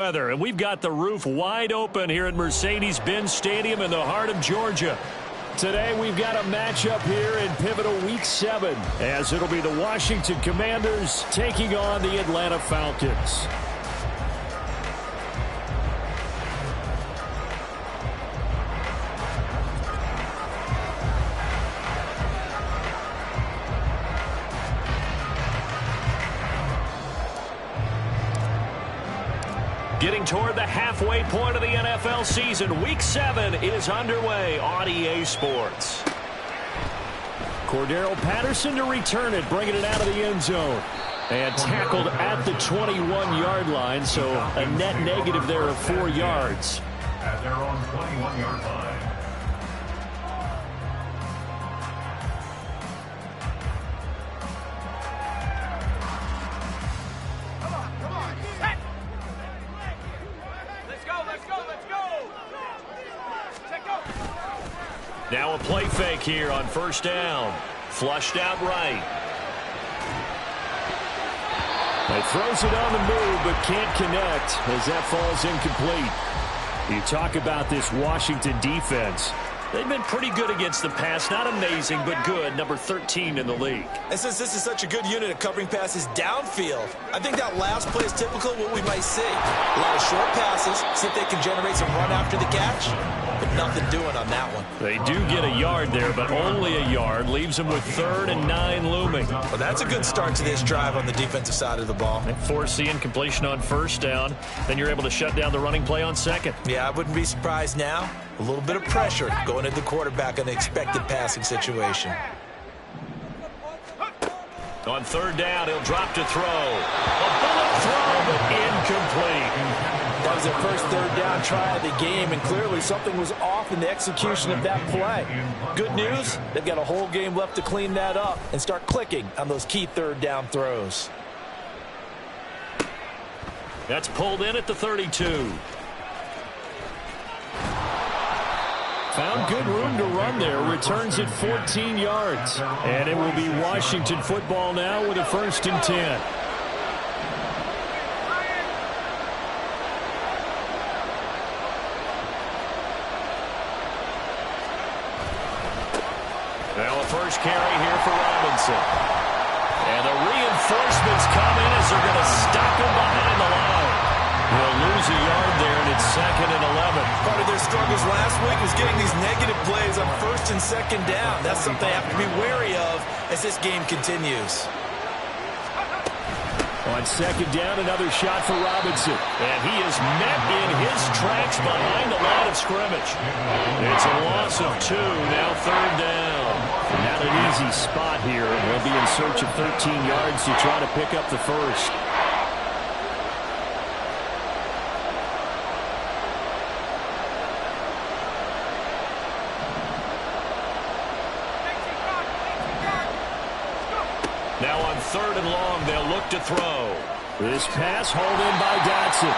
Weather, and we've got the roof wide open here at Mercedes-Benz Stadium in the heart of Georgia. Today we've got a matchup here in pivotal Week 7, as it'll be the Washington Commanders taking on the Atlanta Falcons. Getting toward the halfway point of the NFL season, Week 7 is underway on EA Sports. Cordero Patterson to return it, bringing it out of the end zone. And tackled at the 21-yard line, so a net negative there of 4 yards. At their own 21-yard line. Now a play fake here on first down. Flushed out right. He throws it on the move, but can't connect as that falls incomplete. You talk about this Washington defense. They've been pretty good against the pass. Not amazing, but good. Number 13 in the league. And since this is such a good unit at covering passes downfield, I think that last play is typical of what we might see. A lot of short passes, see if they can generate some run after the catch. But nothing doing on that one. They do get a yard there, but only a yard. Leaves them with 3rd and 9 looming. Well, that's a good start to this drive on the defensive side of the ball. And force the incompletion on first down. Then you're able to shut down the running play on second. Yeah, I wouldn't be surprised now. A little bit of pressure going at the quarterback in an expected passing situation. On 3rd down, he'll drop to throw. A bullet throw, but incomplete. That was their first 3rd down try of the game, and clearly something was off in the execution of that play. Good news, they've got a whole game left to clean that up and start clicking on those key 3rd down throws. That's pulled in at the 32. Found good room to run there. Returns at 14 yards. And it will be Washington football now with a 1st and 10. Now a first carry here for Robinson. And the reinforcements come in as they're going to stop him behind the line. He'll lose a yard there, and it's 2nd and 11. Part of their struggles last week was getting these negative plays on 1st and 2nd down. That's something they have to be wary of as this game continues. On 2nd down, another shot for Robinson. And he is met in his tracks behind the line of scrimmage. It's a loss of 2, now 3rd down. Not an easy spot here. They'll be in search of 13 yards to try to pick up the first. Now on 3rd and long, they'll look to throw. This pass hauled in by Dotson.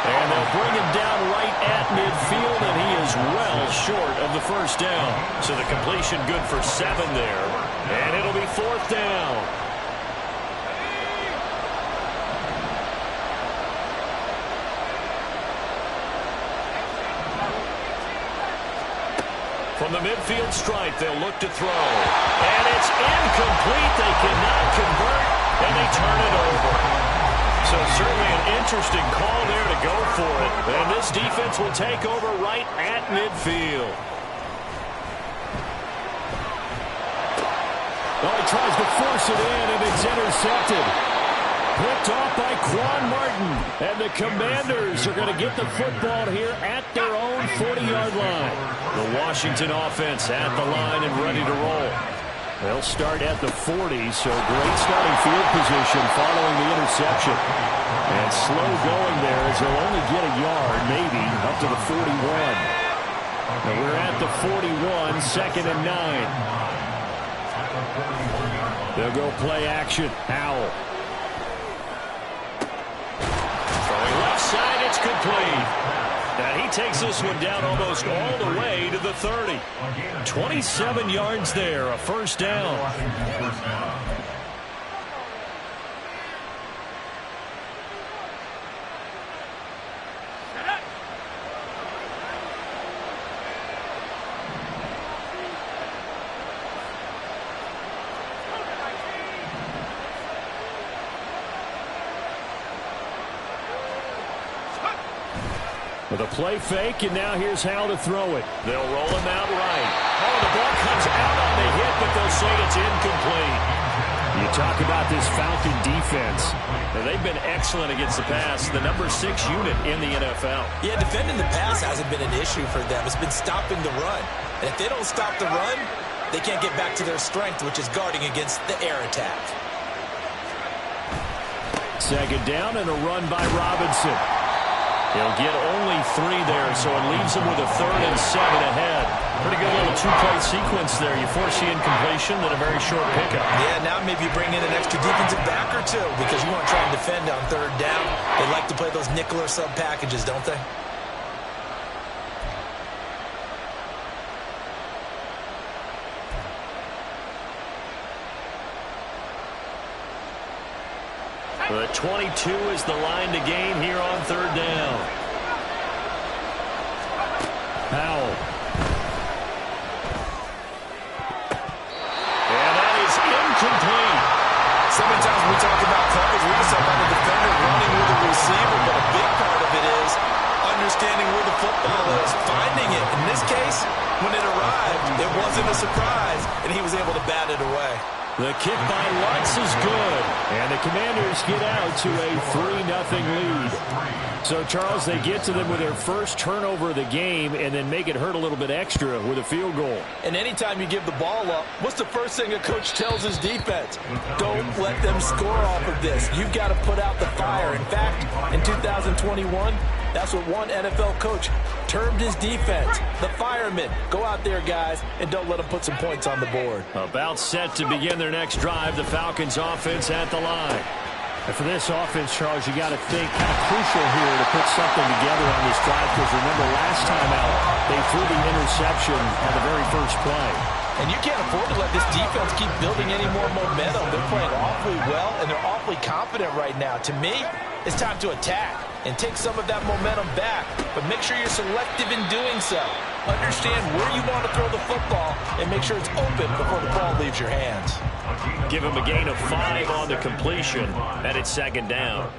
And they'll bring him down right at midfield, and he is well short of the first down. So the completion good for 7 there. And it'll be 4th down. From the midfield stripe, they'll look to throw. And it's incomplete. They cannot convert, and they turn it over. So certainly an interesting call there to go for it. And this defense will take over right at midfield. Oh, he tries to force it in, and it's intercepted. Picked off by Quan Martin. And the Commanders are going to get the football here at their own 40-yard line. The Washington offense at the line and ready to roll. They'll start at the 40, so great starting field position following the interception. And slow going there as they'll only get a yard, maybe, up to the 41. And we're at the 41, 2nd and 9. They'll go play action. Howell. Throwing left side, it's complete. And he takes this one down almost all the way to the 30. 27 yards there, a 1st down. With a play fake, and now here's how to throw it. They'll roll him out right. Oh, the ball comes out on the hit, but they'll say it's incomplete. You talk about this Falcon defense. They've been excellent against the pass, the number 6 unit in the NFL. Yeah, defending the pass hasn't been an issue for them. It's been stopping the run. And if they don't stop the run, they can't get back to their strength, which is guarding against the air attack. Second down and a run by Robinson. He'll get only 3 there, so it leaves him with a 3rd and 7 ahead. Pretty good little 2-play sequence there. You force the incompletion, then a very short pickup. Yeah, now maybe you bring in an extra defensive back or 2 because you want to try and defend on 3rd down. They like to play those nickel or sub packages, don't they? The 22 is the line to gain here on 3rd down. Powell. And that is incomplete. So many times when we talk about coverage, we just talk about the defender running with the receiver, but a big part of it is understanding where the football is, finding it. In this case, when it arrived, it wasn't a surprise, and he was able to bat it away. The kick by Lutz is good, and the Commanders get out to a 3-0 lead. So, Charles, they get to them with their first turnover of the game and then make it hurt a little bit extra with a field goal. And anytime you give the ball up, what's the first thing a coach tells his defense? Don't let them score off of this. You've got to put out the fire. In fact, in 2021, that's what one NFL coach termed his defense, the firemen. Go out there, guys, and don't let them put some points on the board. About set to begin their next drive, the Falcons offense at the line. And for this offense, Charles, you got to think kind of crucial here to put something together on this drive because remember last time out, they threw the interception on the very first play. And you can't afford to let this defense keep building any more momentum. They're playing awfully well, and they're awfully confident right now. To me, it's time to attack and take some of that momentum back. But make sure you're selective in doing so. Understand where you want to throw the football and make sure it's open before the ball leaves your hands. Give him a gain of 5 on the completion, and it's 2nd down.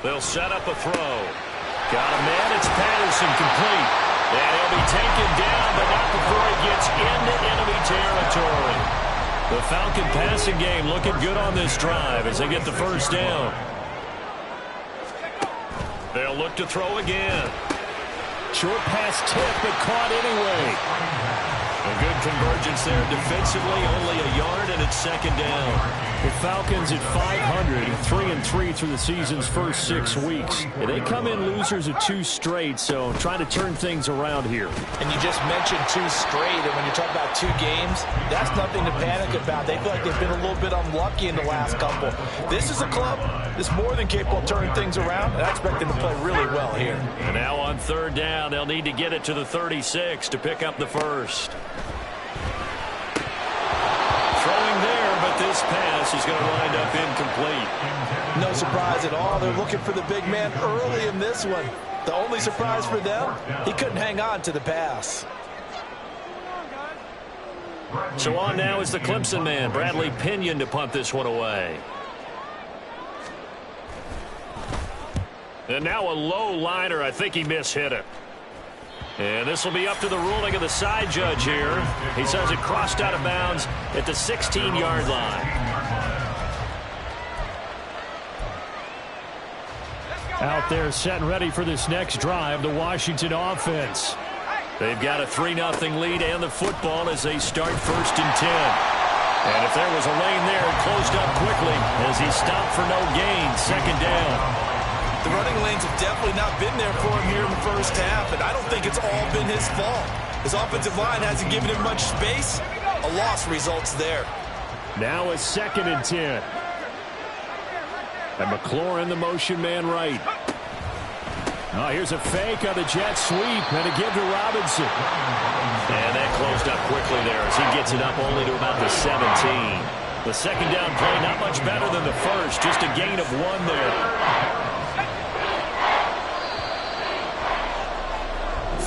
They'll set up a throw. Got a man, it's Patterson, complete. And he'll be taken down, but not before he gets into enemy territory. The Falcon passing game looking good on this drive as they get the first down. They'll look to throw again. Short pass tip, but caught anyway. A good convergence there defensively, only a yard, and it's 2nd down. The Falcons at 500, 3-3 through the season's first 6 weeks. And they come in losers of 2 straight, so trying to turn things around here. And you just mentioned 2 straight, and when you talk about 2 games, that's nothing to panic about. They feel like they've been a little bit unlucky in the last couple. This is a club that's more than capable of turning things around, and I expect them to play really well here. And now on 3rd down, they'll need to get it to the 36 to pick up the first. Throwing there, but this pass is going to wind up incomplete. No surprise at all. They're looking for the big man early in this one. The only surprise for them, he couldn't hang on to the pass. So on now is the Clemson man, Bradley Pinion, to punt this one away. And now a low liner. I think he mishit it. And this will be up to the ruling of the side judge here. He says it crossed out of bounds at the 16-yard line. Out there set and ready for this next drive, the Washington offense. They've got a 3-0 lead and the football as they start 1st and 10. And if there was a lane there, it closed up quickly as he stopped for no gain. 2nd down. The running lanes have definitely not been there for him here in the first half, and I don't think it's all been his fault. His offensive line hasn't given him much space. A loss results there. Now a 2nd and 10. And McLaurin, the motion man right. Oh, here's a fake on the jet sweep, and a give to Robinson. And that closed up quickly there as he gets it up only to about the 17. The 2nd down play not much better than the first, just a gain of 1 there.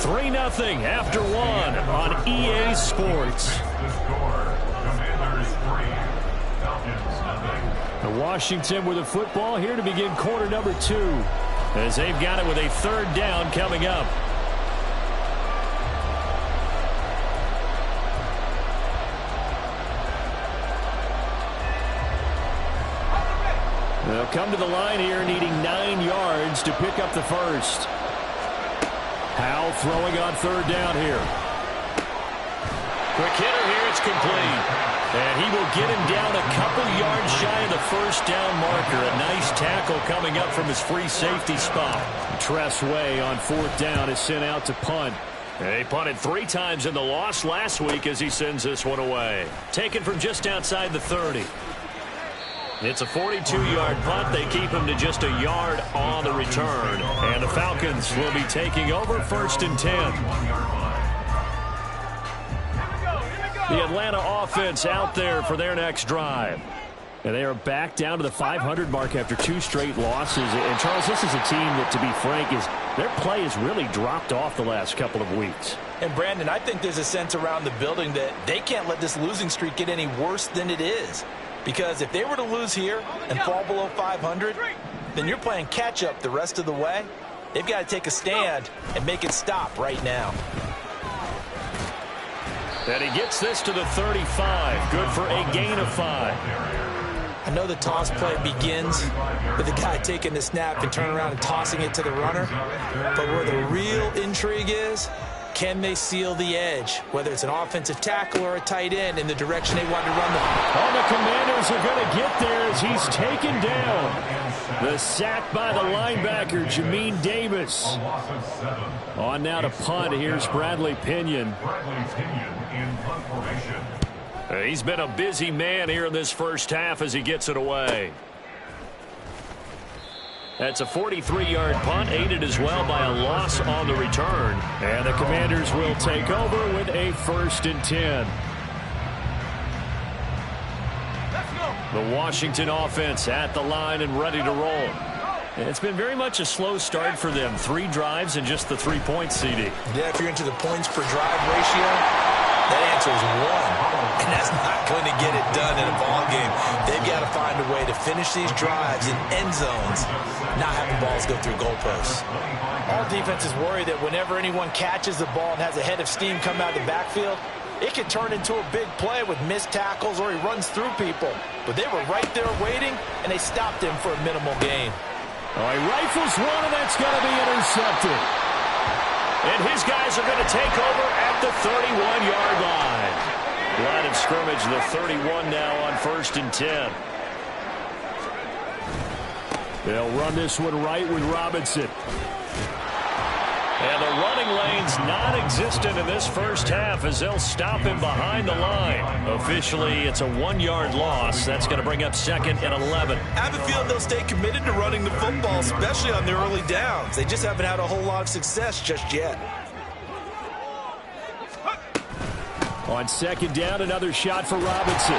3-0 after 1 on EA Sports. And Washington with the football here to begin quarter number 2. As they've got it with a third down coming up. They'll come to the line here needing 9 yards to pick up the first. Howell throwing on third down here. Quick hitter here, it's complete. And he will get him down a couple yards shy of the first down marker. A nice tackle coming up from his free safety spot. Tress Way on fourth down is sent out to punt. And he punted 3 times in the loss last week as he sends this one away. Taken from just outside the 30. It's a 42-yard punt. They keep him to just a yard on the return. And the Falcons will be taking over first and 10. The Atlanta offense out there for their next drive. And they are back down to the 500 mark after 2 straight losses. And, Charles, this is a team that, to be frank, their play has really dropped off the last couple of weeks. And, Brandon, I think there's a sense around the building that they can't let this losing streak get any worse than it is. Because if they were to lose here and fall below 500, then you're playing catch-up the rest of the way. They've got to take a stand and make it stop right now. And he gets this to the 35. Good for a gain of 5. I know the toss play begins with the guy taking the snap and turning around and tossing it to the runner. But where the real intrigue is, can they seal the edge, whether it's an offensive tackle or a tight end in the direction they want to run the ball? Oh, the Commanders are going to get there as he's taken down. The sack by the linebacker, Jamin Davis. On now to punt. Here's Bradley Pinion. He's been a busy man here in this first half as he gets it away. That's a 43-yard punt, aided as well by a loss on the return. And the Commanders will take over with a first and 10. The Washington offense at the line and ready to roll. And it's been very much a slow start for them. 3 drives and just the 3 points, CD. Yeah, if you're into the points per drive ratio, that answer is 1. And that's not going to get it done in a ball game. They've got to find a way to finish these drives in end zones, not having balls go through goalposts. All defenses worry that whenever anyone catches the ball and has a head of steam come out of the backfield, it can turn into a big play with missed tackles or he runs through people. But they were right there waiting, and they stopped him for a minimal gain. Oh, he rifles one, and that's going to be intercepted. And his guys are going to take over at the 31-yard line. Line of scrimmage, the 31 now on first and 10. They'll run this one right with Robinson. And the running lane's non-existent in this first half as they'll stop him behind the line. Officially, it's a 1-yard loss. That's going to bring up second and 11. I have a feeling they'll stay committed to running the football, especially on their early downs. They just haven't had a whole lot of success just yet. On second down, another shot for Robinson.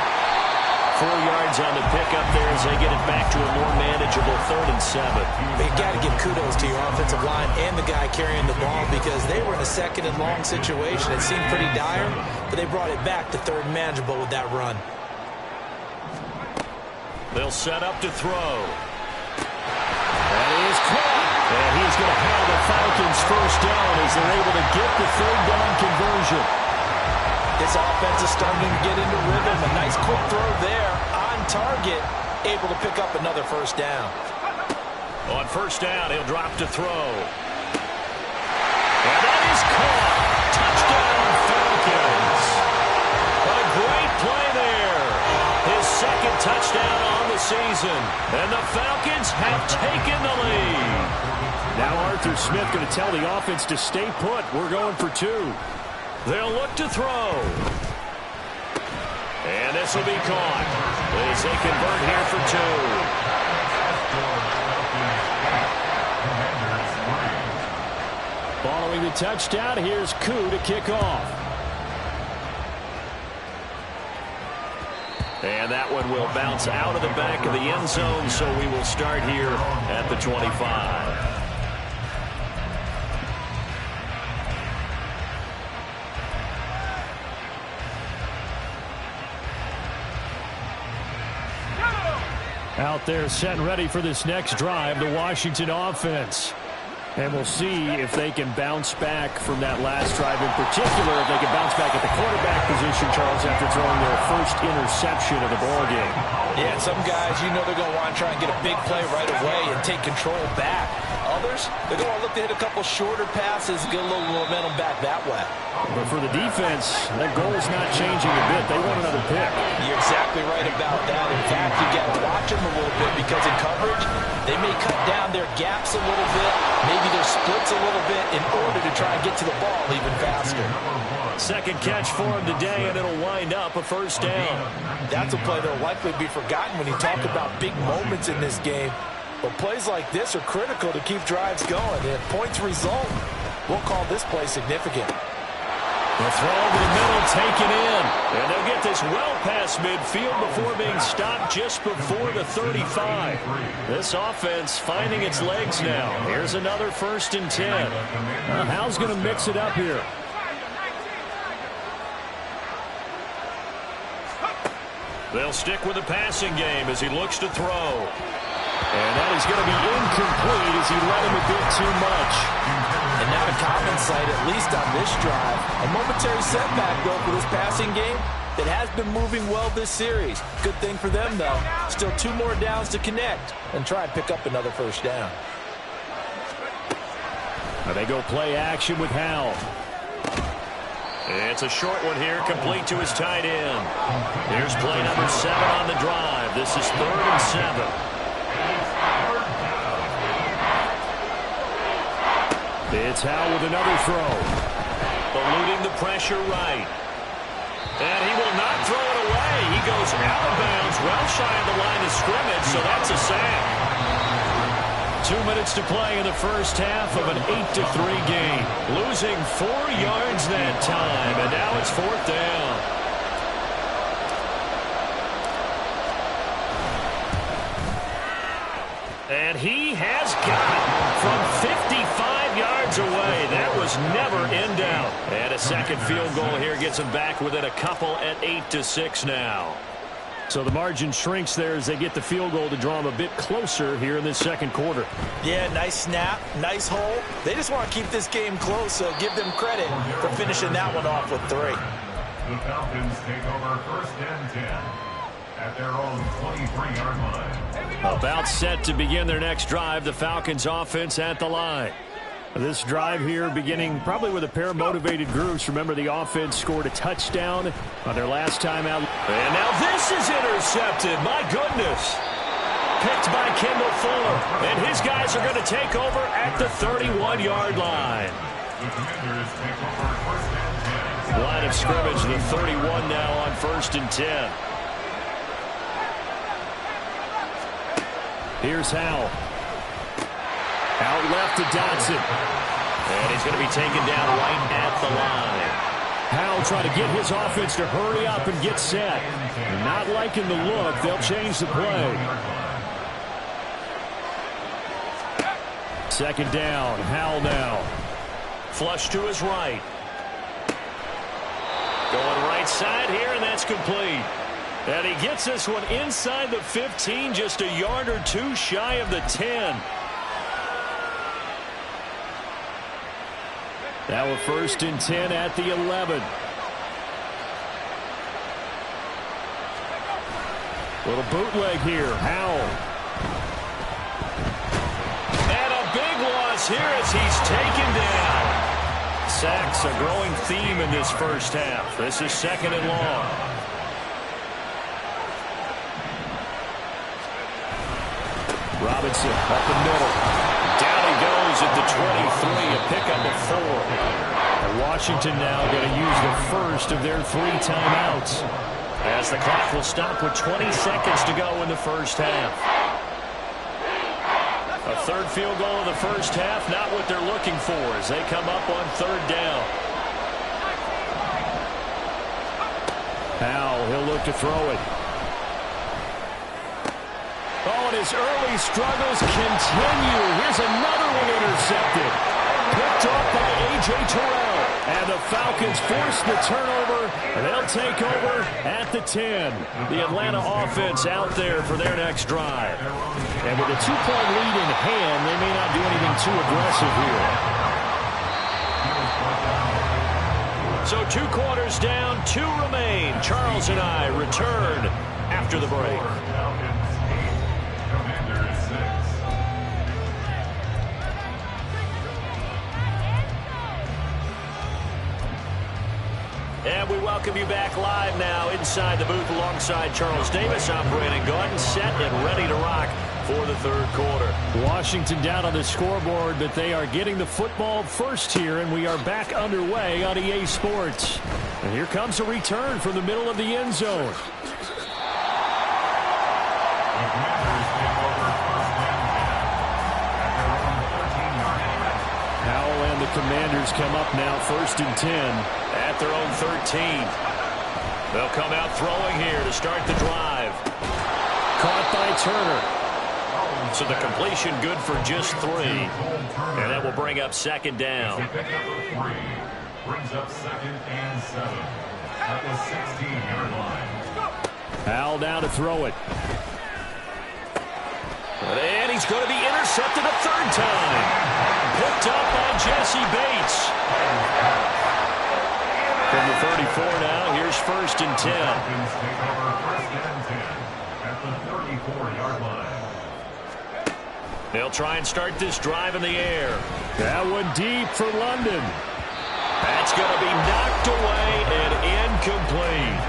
4 yards on the pickup there as they get it back to a more manageable 3rd and 7. You got to give kudos to your offensive line and the guy carrying the ball because they were in a second and long situation. It seemed pretty dire, but they brought it back to 3rd and manageable with that run. They'll set up to throw. That is caught. And he's going to have the Falcons first down as they're able to get the 3rd down conversion. This offense is starting to get into rhythm. A nice quick throw there on target, able to pick up another first down. On first down, he'll drop to throw. And that is caught. Touchdown, Falcons. A great play there. His 2nd touchdown on the season. And the Falcons have taken the lead. Now Arthur Smith going to tell the offense to stay put. We're going for 2. They'll look to throw. And this will be caught as they convert here for 2. Following the touchdown, here's Koo to kick off. And that one will bounce out of the back of the end zone, so we will start here at the 25. Out there set and ready for this next drive, the Washington offense. And we'll see if they can bounce back from that last drive in particular, if they can bounce back at the quarterback position, Charles, after throwing their first interception of the ballgame. Yeah, some guys, you know they're going to want to try and get a big play right away and take control back. Others, they're going to look to hit a couple shorter passes, get a little momentum back that way. But for the defense, that goal is not changing a bit. They want another pick. You're exactly right about that. In fact, you got to watch them a little bit because in coverage, they may cut down their gaps a little bit, maybe their splits a little bit in order to try and get to the ball even faster. Second catch for him today, and it'll wind up a first down. That's a play that'll likely be forgotten when you talk about big moments in this game. But plays like this are critical to keep drives going. And if points result, we'll call this play significant. The throw over the middle taken in. And they'll get this well past midfield before being stopped just before the 35. This offense finding its legs now. Here's another 1st and 10. How's going to mix it up here? They'll stick with the passing game as he looks to throw. And that is going to be incomplete as he let him a bit too much. And not a common sight, at least on this drive. A momentary setback, though, for this passing game that has been moving well this series. Good thing for them, though. Still 2 more downs to connect and try and pick up another first down. Now they go play action with Howell. It's a short one here, complete to his tight end. Here's play number 7 on the drive. This is 3rd and 7. It's Howell with another throw. Eluding the pressure right. And he will not throw it away. He goes out of bounds, well shy of the line of scrimmage, so that's a sack. 2 minutes to play in the first half of an 8-3 game. Losing 4 yards that time, and now it's 4th down. And he has got it from 55 yards away. That was never in doubt. And a second field goal here gets him back within a couple at 8-6 now. So the margin shrinks there as they get the field goal to draw them a bit closer here in this second quarter. Yeah, nice snap, nice hole. They just want to keep this game close, so give them credit for finishing that one off with 3. The Falcons take over 1st and 10 at their own 23-yard line. About set to begin their next drive, the Falcons offense at the line. This drive here beginning probably with a pair of motivated groups. Remember, the offense scored a touchdown on their last time out. And now this is intercepted. My goodness. Picked by Kendall Fuller. And his guys are going to take over at the 31-yard line. The Commanders take over 1st and 10. Line of scrimmage, the 31 now on 1st and 10. Here's Howell. Out left to Dotson. And he's going to be taken down right at the line. Howell trying to get his offense to hurry up and get set. Not liking the look. They'll change the play. 2nd down. Howell now. Flush to his right. Going right side here, and that's complete. And he gets this one inside the 15, just a yard or 2 shy of the 10. Now a 1st and 10 at the 11. Little bootleg here. Howell. And a big loss here as he's taken down. Sacks a growing theme in this first half. This is 2nd and long. Robinson up the middle. Down he goes at the 23, a pickup of 4. And Washington now going to use the first of their 3 timeouts, as the clock will stop with 20 seconds to go in the first half. A 3rd field goal in the first half, not what they're looking for as they come up on 3rd down. Howell, he'll look to throw it. Oh, and his early struggles continue. Here's another one intercepted. Picked off by A.J. Terrell. And the Falcons force the turnover, and they'll take over at the 10. The Atlanta offense out there for their next drive. And with a 2-point lead in hand, they may not do anything too aggressive here. So 2 quarters down, 2 remain. Charles and I return after the break. And we welcome you back live now inside the booth alongside Charles Davis. I'm Brandon Gordon, set and ready to rock for the third quarter. Washington down on the scoreboard, but they are getting the football first here, and we are back underway on EA Sports. And here comes a return from the middle of the end zone. Howell and the Commanders come up now, 1st and 10 at their own 13. They'll come out throwing here to start the drive. Caught by Turner. So the completion good for just 3. And that will bring up 2nd down. Brings up 2nd and 7 at the 16-yard line. Howell now to throw it. And he's going to be intercepted a 3rd time. Picked up by Jesse Bates. From the 34 now, here's 1st and 10. Falcons take over 1st and 10 at the 34-yard line. They'll try and start this drive in the air. That one deep for London. That's going to be knocked away and incomplete.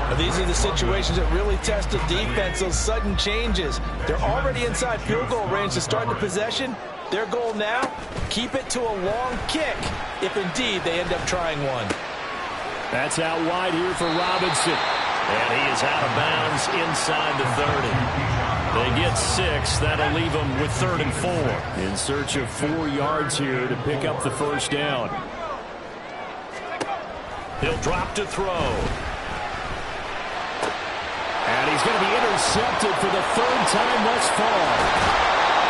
Now, these are the situations that really test the defense, those sudden changes. They're already inside field goal range to start the possession. Their goal now, keep it to a long kick, if indeed they end up trying one. That's out wide here for Robinson. And he is out of bounds inside the 30. They get 6. That'll leave them with 3rd and 4. In search of 4 yards here to pick up the 1st down. He'll drop to throw. And he's going to be intercepted for the 3rd time thus far.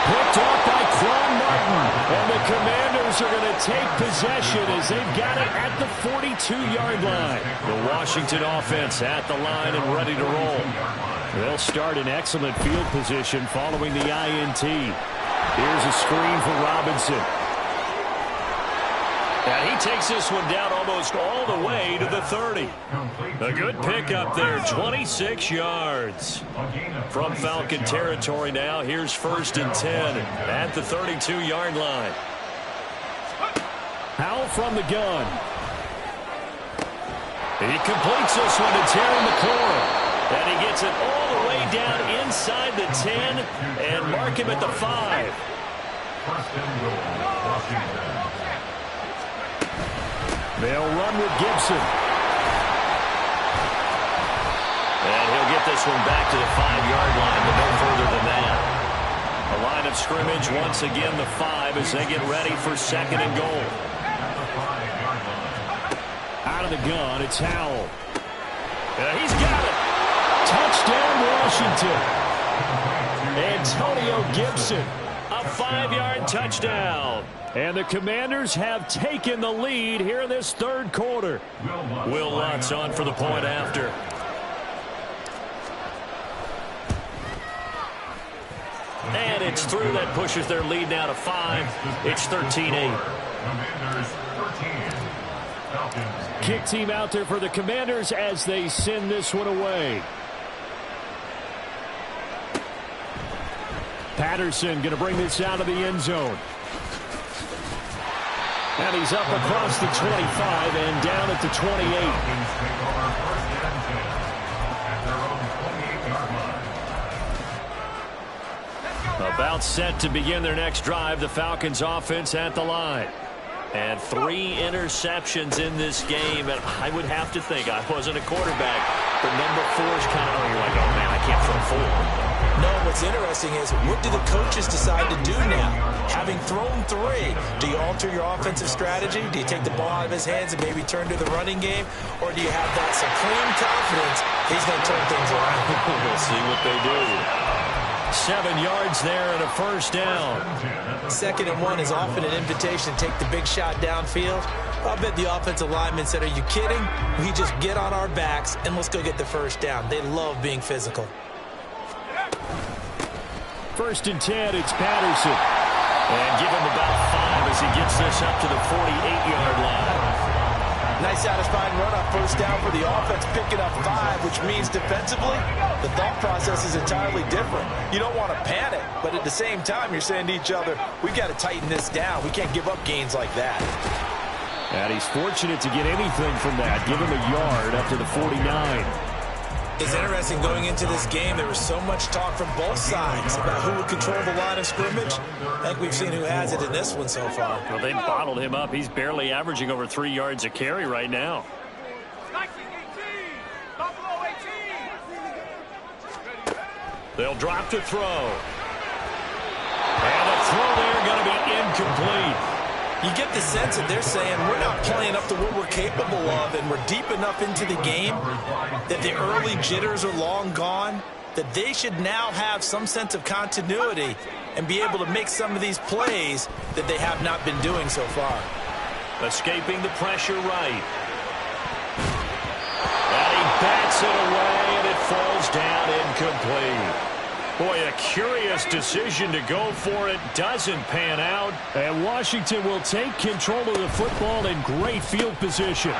Picked off by Quan Martin. And the Commanders are going to take possession as they've got it at the 42-yard line. The Washington offense at the line and ready to roll. They'll start in excellent field position following the INT. Here's a screen for Robinson. And he takes this one down almost all the way to the 30. A good pickup there, 26 yards. From Falcon territory now, here's 1st and 10 at the 32-yard line. Howell from the gun. He completes this one to Terry McLaurin. And he gets it all the way down inside the 10 and mark him at the 5. 1st and goal, Washington. They'll run with Gibson. And he'll get this one back to the 5-yard line, but no further than that. A line of scrimmage once again, the 5, as they get ready for 2nd and goal. Out of the gun, it's Howell. He's got it. Touchdown, Washington. Antonio Gibson, a 5-yard touchdown. And the Commanders have taken the lead here in this 3rd quarter. Will Lutz on for the point after. And it's through. That pushes their lead now to 5. It's 13-8. Kick team out there for the Commanders as they send this one away. Patterson going to bring this out of the end zone. And he's up across the 25 and down at the 28. About set to begin their next drive. The Falcons offense at the line. And 3 interceptions in this game. And I would have to think, I wasn't a quarterback, but number 4 is kind of, you're like, oh man, I can't throw 4. No, what's interesting is, what do the coaches decide to do now? Having thrown 3, do you alter your offensive strategy? Do you take the ball out of his hands and maybe turn to the running game? Or do you have that supreme confidence he's going to turn things around? We'll see what they do. 7 yards there and a first down. 2nd and 1 is often an invitation to take the big shot downfield. I bet the offensive lineman said, are you kidding? We just get on our backs and let's go get the first down. They love being physical. 1st and 10, it's Patterson. And give him about 5 as he gets this up to the 48-yard line. Nice satisfying run on first down for the offense, picking up 5, which means defensively, the thought process is entirely different. You don't want to panic, but at the same time, you're saying to each other, we've got to tighten this down. We can't give up gains like that. And he's fortunate to get anything from that. Give him a yard up to the 49. It's interesting going into this game. There was so much talk from both sides about who would control the line of scrimmage. I think we've seen who has it in this one so far. Well, they bottled him up. He's barely averaging over 3 yards a carry right now. 19-18, Buffalo 18. They'll drop to throw. And the throw there going to be incomplete. You get the sense that they're saying we're not playing up to what we're capable of, and we're deep enough into the game that the early jitters are long gone, that they should now have some sense of continuity and be able to make some of these plays that they have not been doing so far. Escaping the pressure right. And he bats it away, and it falls down incomplete. Boy, a curious decision to go for it. Doesn't pan out. And Washington will take control of the football in great field position.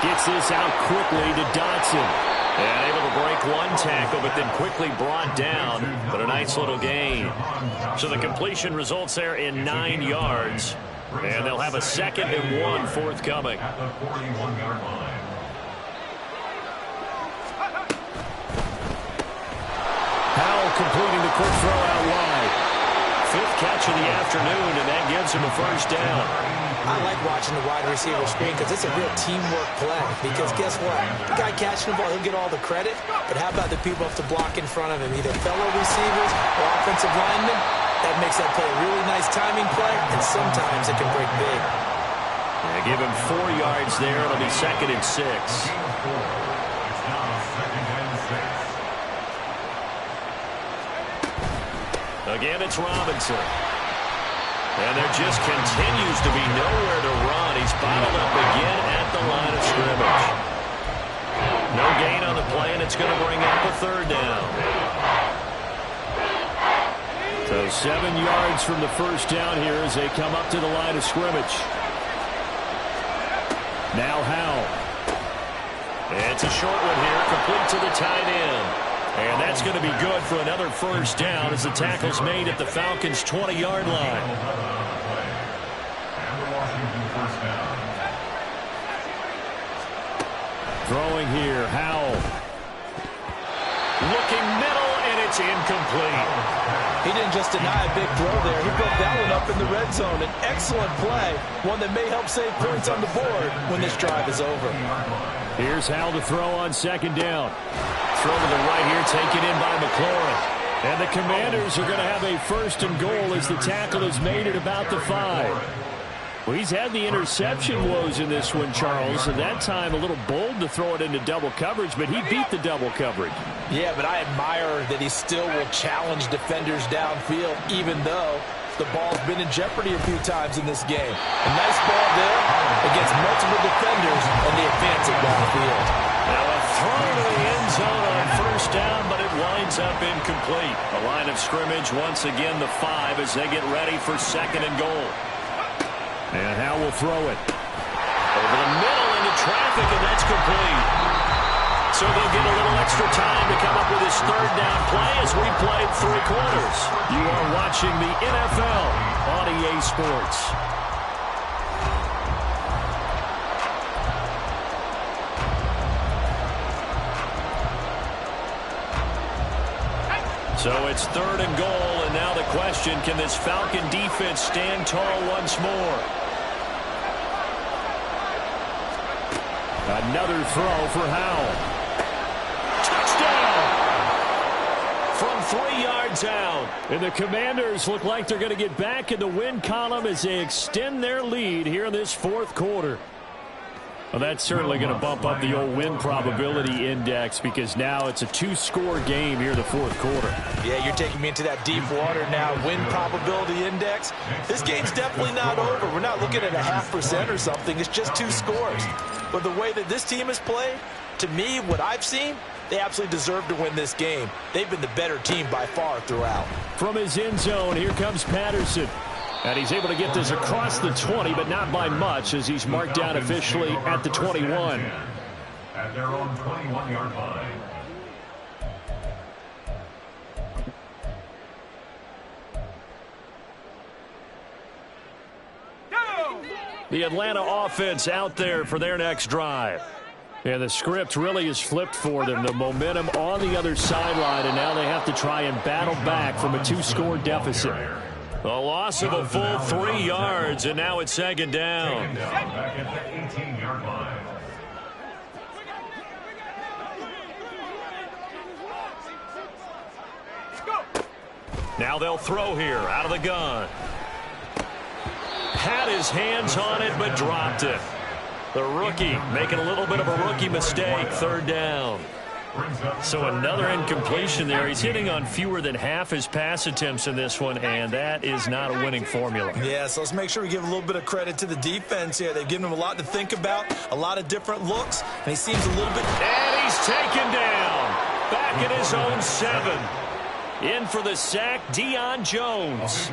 Gets this out quickly to Dotson. And able to break one tackle, but then quickly brought down. But a nice little gain. So the completion results there in 9 yards. And they'll have a 2nd and 1 forthcoming. At the 41-yard line. Powell completing the quick throw out wide. 5th catch of the afternoon, and that gives him a first down. I like watching the wide receiver screen because it's a real teamwork play. Because guess what? The guy catching the ball, he'll get all the credit. But how about the people who have to block in front of him, either fellow receivers or offensive linemen? That makes that play a really nice timing play, and sometimes it can break big. Yeah, give him 4 yards there. It'll be 2nd and 6. It's now 2nd and 6. Again, it's Robinson. And there just continues to be nowhere to run. He's bottled up again at the line of scrimmage. No gain on the play, and it's going to bring up a 3rd down. So 7 yards from the first down here as they come up to the line of scrimmage. Now Howell. It's a short one here, complete to the tight end. And that's going to be good for another first down as the tackle's made at the Falcons' 20-yard line. And the Washington first down. Throwing here, Howell. Looking middle, and it's incomplete. He didn't just deny a big throw there. He broke that one up in the red zone. An excellent play, one that may help save points on the board when this drive is over. Here's Howell to throw on 2nd down. Throw to the right here, taken in by McLaurin. And the Commanders are going to have a 1st and goal as the tackle is made at about the 5. Well, he's had the interception woes in this one, Charles, and that time a little bold to throw it into double coverage, but he beat the double coverage. Yeah, but I admire that he still will challenge defenders downfield, even though the ball's been in jeopardy a few times in this game. A nice ball there against multiple defenders, and they advance it downfield. Now a throw to the end zone on first down, but it winds up incomplete. A line of scrimmage, once again the 5 as they get ready for 2nd and goal. And Howell will throw it. Over the middle into traffic, and that's complete. So they'll get a little extra time to come up with his 3rd down play as we played 3 quarters. You are watching the NFL on EA Sports. So it's 3rd and goal, and now the question, can this Falcon defense stand tall once more? Another throw for Howell. Touchdown! From 3 yards out. And the Commanders look like they're going to get back in the win column as they extend their lead here in this 4th quarter. Well, that's certainly going to bump up the old win probability index because now it's a two-score game here in the fourth quarter. Yeah, you're taking me into that deep water now. Win probability index. This game's definitely not over. We're not looking at a 0.5% or something. It's just 2 scores. But the way that this team has played, to me, what I've seen, they absolutely deserve to win this game. They've been the better team by far throughout. From his end zone, here comes Patterson. And he's able to get this across the 20, but not by much as he's marked down officially at the 21. At their own 21-yard line. The Atlanta offense out there for their next drive. And the script really is flipped for them. The momentum on the other sideline, and now they have to try and battle back from a 2-score deficit. A loss of a full 3 yards, and now it's second down. Back at the 18-yard line. Now they'll throw here out of the gun. Had his hands on it, but dropped it. The rookie making a little bit of a rookie mistake, third down. So another incompletion there. He's hitting on fewer than half his pass attempts in this one, and that is not a winning formula. Yeah, so let's make sure we give a little bit of credit to the defense here. They've given him a lot to think about, a lot of different looks, and he seems a little bit... And he's taken down. Back at his own 7. In for the sack, Deion Jones.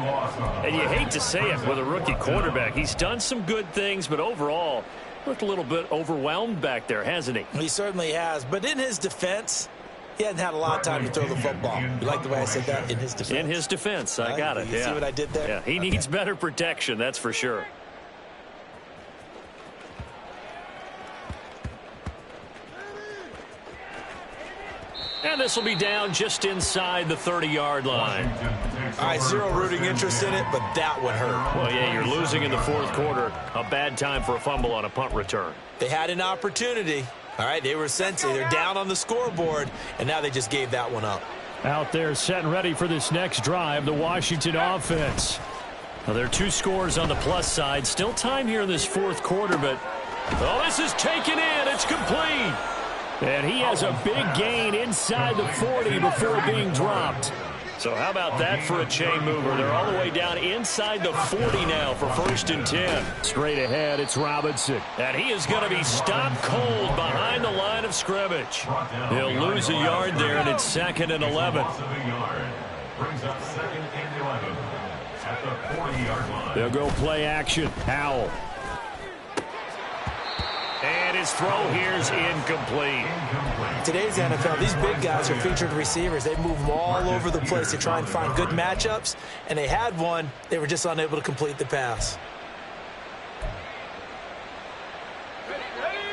And you hate to say it with a rookie quarterback. He's done some good things, but overall... looked a little bit overwhelmed back there, hasn't he? He certainly has. But in his defense, he hasn't had a lot of time to throw the football. You like the way I said that? In his defense. In his defense. I got it. You see what I did there? Yeah, he needs better protection, that's for sure. And this will be down just inside the 30-yard line. All right, zero rooting interest in it, but that would hurt. Well, yeah, you're losing in the fourth quarter. A bad time for a fumble on a punt return. They had an opportunity. All right, they were sensing. They're down on the scoreboard, and now they just gave that one up. Out there set and ready for this next drive, the Washington offense. Well, there are 2 scores on the plus side. Still time here in this fourth quarter, but... oh, this is taken in. It's complete. And he has a big gain inside the 40 before being dropped. So how about that for a chain mover? They're all the way down inside the 40 now for 1st and 10. Straight ahead, it's Robinson. And he is going to be stopped cold behind the line of scrimmage. He'll lose a yard there, and it's 2nd and 11. Brings up 2nd and 11 at the 40-yard line. They'll go play action. Howell. And his throw here's incomplete. Today's NFL, these big guys are featured receivers. They move them all over the place to try and find good matchups, and they had one. They were just unable to complete the pass.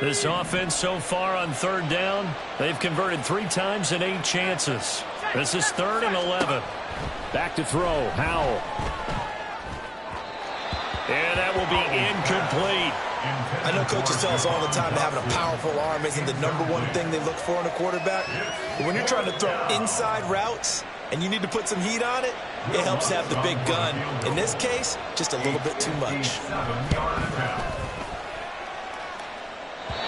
This offense so far on 3rd down, they've converted 3 times in 8 chances. This is 3rd and 11. Back to throw, Howell. And that will be incomplete. I know coaches tell us all the time that having a powerful arm isn't the #1 thing they look for in a quarterback. But when you're trying to throw inside routes and you need to put some heat on it, it helps to have the big gun. In this case, just a little bit too much.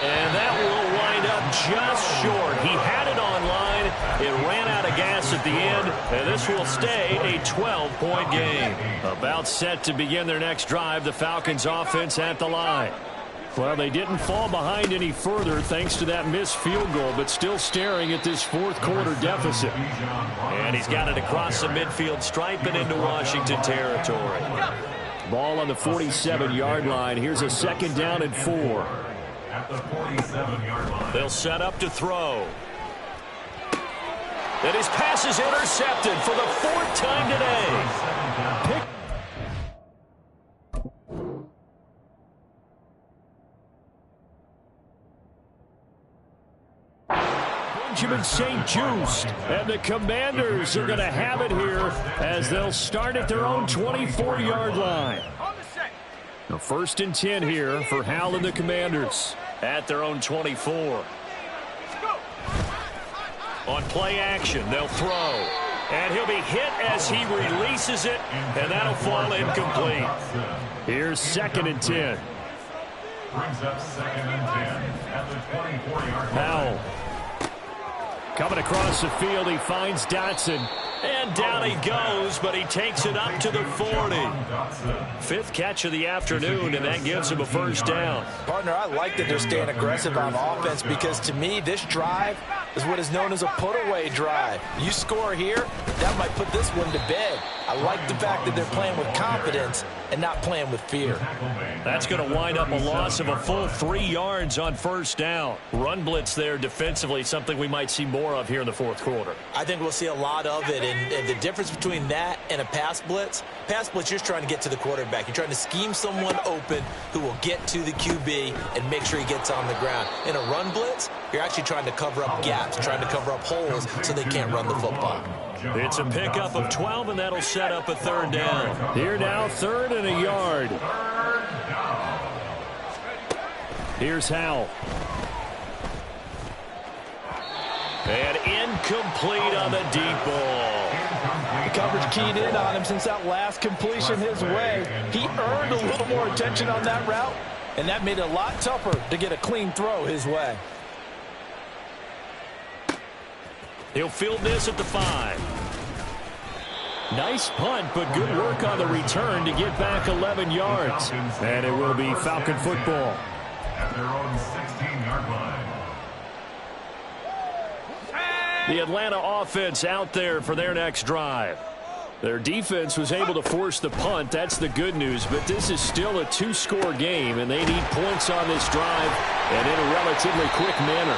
And that will wind up just short. He had it on line. It ran out of gas at the end, and this will stay a 12-point game. About set to begin their next drive, the Falcons offense at the line. Well, they didn't fall behind any further thanks to that missed field goal, but still staring at this fourth quarter deficit. And he's got it across the midfield stripe and into Washington territory. Ball on the 47-yard line. Here's a 2nd down and 4. At the 47-yard line. They'll set up to throw. And his pass is intercepted for the 4th time today. Benjamin St-Juste, and the Commanders are going to have it here as they'll start at their own 24-yard line. The 1st and 10 here for Howell and the Commanders at their own 24. On play action, they'll throw. And he'll be hit as he releases it, and that'll fall incomplete. Here's 2nd and 10. Brings up 2nd and 10 at the 24-yard line. Powell. Coming across the field, he finds Dotson. And down he goes, but he takes it up to the 40. Fifth catch of the afternoon, and that gives him a first down. Partner, I like that they're staying aggressive on offense because, to me, this drive is what is known as a put-away drive. You score here, that might put this one to bed. I like the fact that they're playing with confidence and not playing with fear. That's going to wind up a loss of a full 3 yards on first down. Run blitz there defensively, something we might see more of here in the fourth quarter. I think we'll see a lot of it, and the difference between that and a pass blitz, you're just trying to get to the quarterback. You're trying to scheme someone open who will get to the QB and make sure he gets on the ground. In a run blitz, you're actually trying to cover up gaps, trying to cover up holes so they can't run the football. It's a pickup of 12, and that'll set up a third down. Here now, 3rd and a yard. Here's Howell. And incomplete on the deep ball. The coverage keyed in on him since that last completion his way. He earned a little more attention on that route, and that made it a lot tougher to get a clean throw his way. He'll field this at the 5. Nice punt, but good work on the return to get back 11 yards. And it will be Falcon football. At their own 16-yard line. The Atlanta offense out there for their next drive. Their defense was able to force the punt. That's the good news, but this is still a 2-score game, and they need points on this drive and in a relatively quick manner.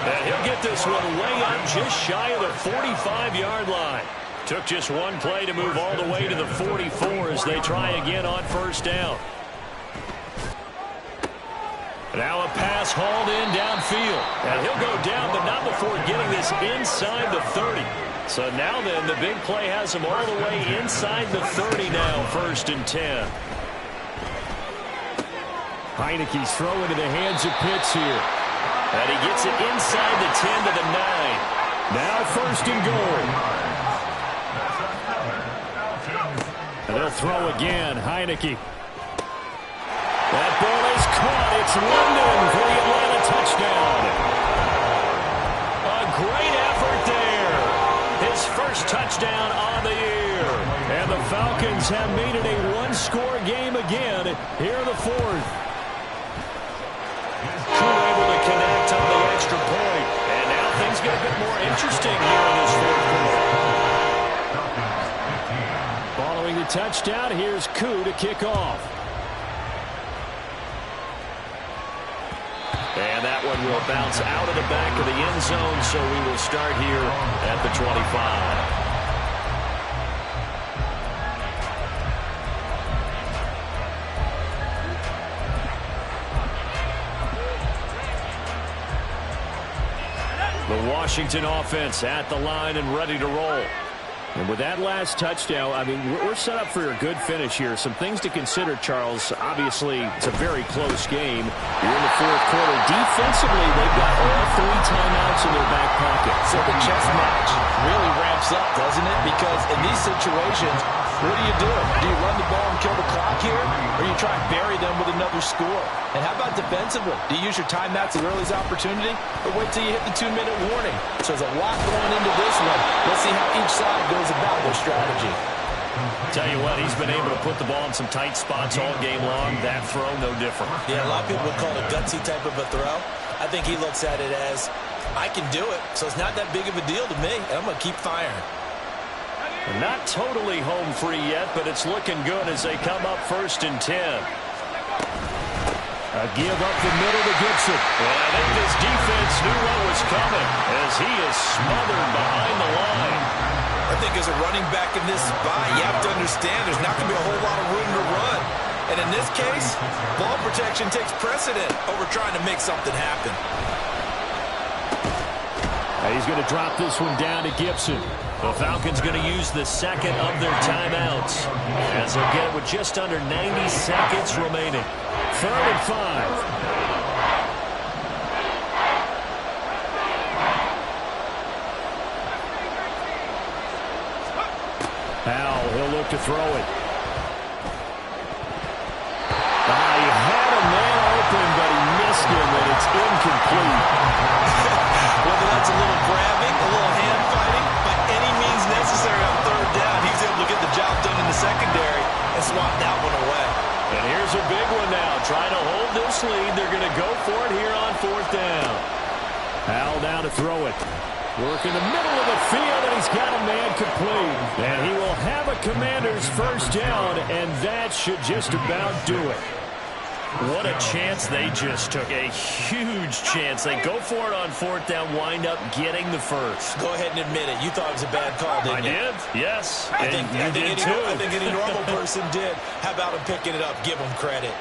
And he'll get this one way up just shy of the 45-yard line. Took just one play to move all the way to the 44 as they try again on first down. Now a pass hauled in downfield. And he'll go down, but not before getting this inside the 30. So now then, the big play has him all the way inside the 30 now, 1st and 10. Heineke's throw into the hands of Pitts here. And he gets it inside the 10 to the 9. Now 1st and goal. And they'll throw again. Heineke. That ball is caught. It's London for the Atlanta touchdown. A great effort there. His first touchdown on the year. And the Falcons have made it a 1-score game again here in the 4th. Able to connect on the extra point. And now things get a bit more interesting here in this 4th quarter. Following the touchdown, here's Koo to kick off. And that one will bounce out of the back of the end zone, so we will start here at the 25. The Washington offense at the line and ready to roll. And with that last touchdown, I mean, we're set up for a good finish here. Some things to consider, Charles. Obviously, it's a very close game. You're in the 4th quarter. Defensively, they've got all 3 timeouts in their back pocket. So the chess match really ramps up, doesn't it? Because in these situations, what do? Do you run the ball and kill the clock here? Or you try and bury them with another score? And how about defensively? Do you use your timeouts as early as opportunity? Or wait till you hit the 2-minute warning? So there's a lot going into this one. Let's see how each side goes about their strategy. Tell you what, he's been able to put the ball in some tight spots all game long. That throw, no different. Yeah, a lot of people would call it a gutsy type of a throw. I think he looks at it as, I can do it, so it's not that big of a deal to me, and I'm going to keep firing. Not totally home free yet, but it's looking good as they come up 1st and 10. A give up the middle to Gibson. And I think this defense knew what was coming as he is smothered behind the line. I think as a running back in this spot, you have to understand there's not going to be a whole lot of room to run. And in this case, ball protection takes precedent over trying to make something happen. And he's going to drop this one down to Gibson. The Falcons going to use the 2nd of their timeouts as they'll get it with just under 90 seconds remaining. 3rd and 5. Powell, he'll look to throw it. He had a man open that one away. And here's a big one now. Trying to hold this lead. They're going to go for it here on 4th down. Hal now to throw it. Work in the middle of the field, and he's got a man complete. And he will have a Commanders first down, and that should just about do it. What a chance they just took. A huge chance. They go for it on 4th down, wind up getting the first. Go ahead and admit it. You thought it was a bad call, didn't you? I did, yes. I And think you did too. I think any normal person did. How about him picking it up? Give him credit.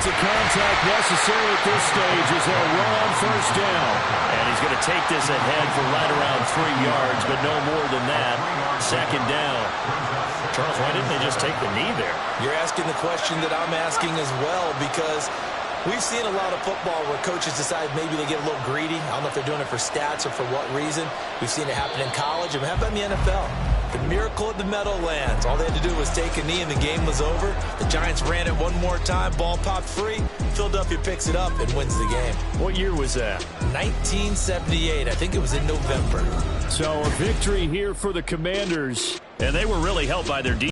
Of contact necessary at this stage as they'll run on first down. And he's going to take this ahead for right around 3 yards, but no more than that. 2nd down. Charles, why didn't they just take the knee there? You're asking the question that I'm asking as well, because we've seen a lot of football where coaches decide maybe they get a little greedy. I don't know if they're doing it for stats or for what reason. We've seen it happen in college, and how about in the NFL? The miracle at the Meadowlands. All they had to do was take a knee and the game was over. The Giants ran it one more time. Ball popped free. Philadelphia picks it up and wins the game. What year was that? 1978. I think it was in November. So a victory here for the Commanders. And they were really helped by their defense.